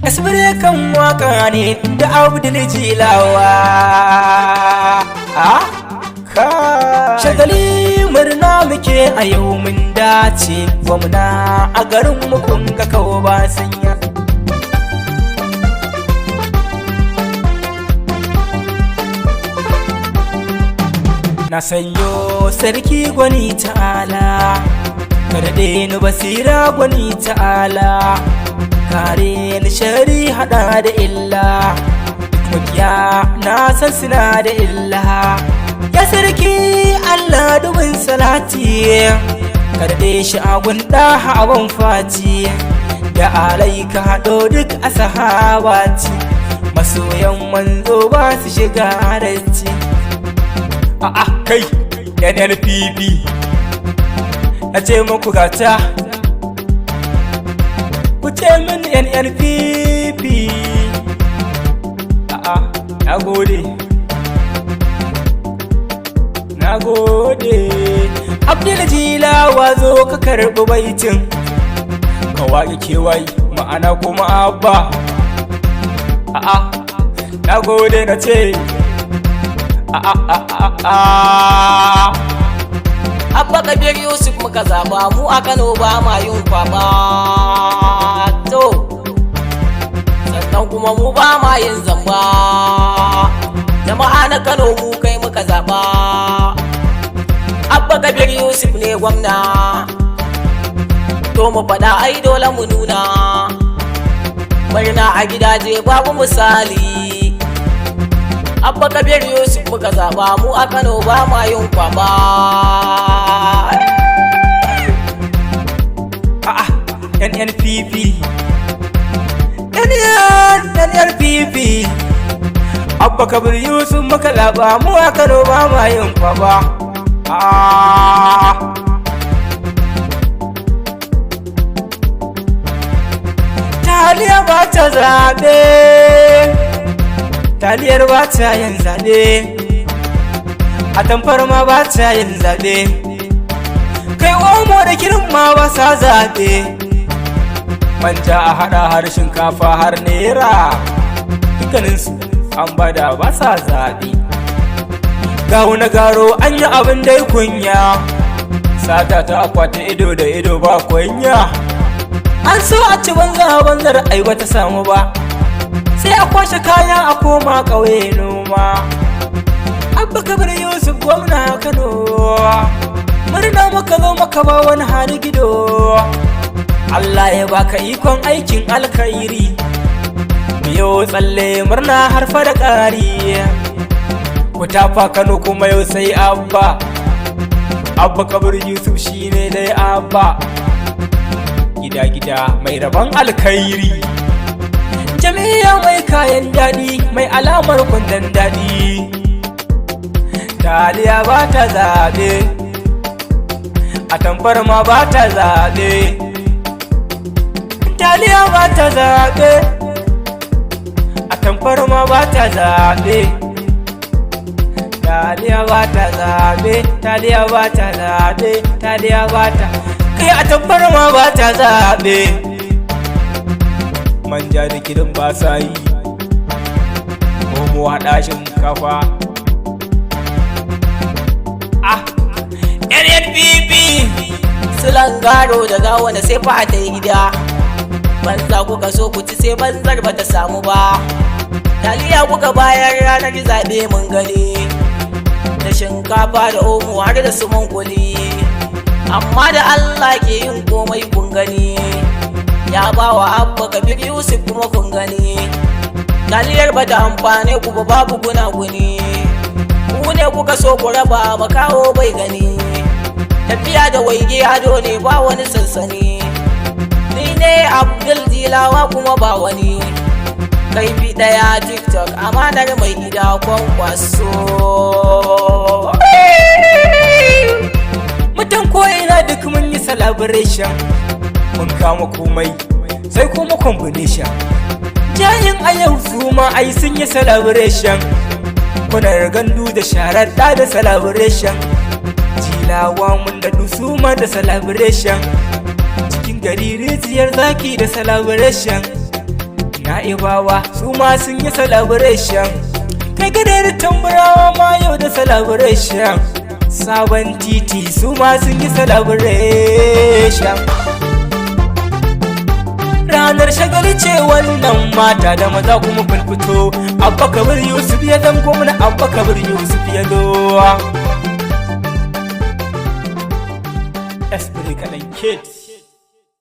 Asbire kan waka ne da Abdul Jilawa. Shagali murna muke a yau mun dace, gwamna a garin mu kun ga kawo ba sanya. Na sanyo sarki gwani ta'ala, karɗe ni basira gwani ta'ala, kare ni shari hada da illa, makiya na san suna da illa. Ya sarki Allah dubin salati, karɗe shi a gunda hawan fati, da alaika haɗo duk a sahabati, masoyan manzo ba su shiga halarci. Kai NNPP na ce muku gata, ku ce min NNPP. Na gode, na gode. Abdul Jilawa zo ka karɓi baitin, ka waƙe kewaye ma'ana kuma abba. Na gode na ce Abba Kabir Yusuf muka zaba, mu a Kano ba ma yin kwaba to, sannan kuma mu ba ma yin zamba. Jama'a na Kano mu kai muka zaba, Abba Kabir Yusuf ne gwamna, to mu faɗa ai dole mu nuna, murna a gidaje babu misali. Abba Kabir Yusuf muka zaba, mu a Kano ba ma yin kwaba. NNPP NNPP Abba Kabir Yusuf muka zaba, mu a Kano ba ma yin kwaba. Taliya ba ta zaɓe, taliyar ba ta yin zaɓe, atamfar ma ba ta yin zaɓe, kai omo da kirin ma ba sa zaɓe, manja a haɗa har shinkafa har naira, dukkaninsu an bada ba sa zaɓe. Gawo na garo an yi abin dai kunya, sata ta akwati ido da ido ba kunya, an so a ci banza banzar ai bata samu ba, sai a kwashe kaya a koma ƙauye noma. Abba Kabir Yusuf gwamna Kano, murna muka zo maka ba wani hali gido, Allah ya baka ikon aikin alkhairi, biyo tsalle murna har fa da ƙari, ku tafa Kano kuma yau sai Abba Kabir Yusuf shine dai Abba, gida mai rabon alkhairi, jami'a mai kayan daɗi, mai alamar kundin daɗi. Taliya ba ta zaɓe, atamfar ma ba ta zaɓe, taliya ba ta zaɓe, atamfar ma ba ta zaɓe, taliya ba ta zaɓe, taliya ba ta zaɓe, taliya ba ta, kai atamfar ma ba ta zaɓe. Manja da kirin ba sa yi, mu haɗa shinkafa. NNPP Sulan garo da gawa na sai fa ta yi gida, banza kuka so ku ci sai banzar ba ta samu ba. Taliya kuka bayar ranar zaɓe mun gani, da shinkafa da omo har da su kuli, amma da Allah ke yin komai kun gani, ya ba wa Abba Kabir Yusuf kuma kun gani. Taliyar ba ta amfane ku ba, babu gunaguni, ku ne kuka so ku raba makaho bai gani, tafiya da waige ado ne ba wani sansani. Ni ne Abdul Jilawa kuma ba wani, kaifi daya TikTok amanar mai gida kwankwaso. Mutan ko'ina duk mun yi celebration, mun kama komai sai kuma combination. Jayin a yau su ma ai sun yi celebration, kunar gandu da sharar da celebration. Jilawa mun da su ma da celebration, cikin gari rijiyar zaki da celebration. Na'ibawa su ma sun yi celebration, kai gadar Tamburawa ma yau da celebration. Sabon titi su ma sun yi celebration. Ranar shagali ce wannan, mata da maza kuma fulfito. Abba Kabir Yusuf ya zama gwamna, Abba Kabir Yusuf ya zo. Esprit Kalan Kids.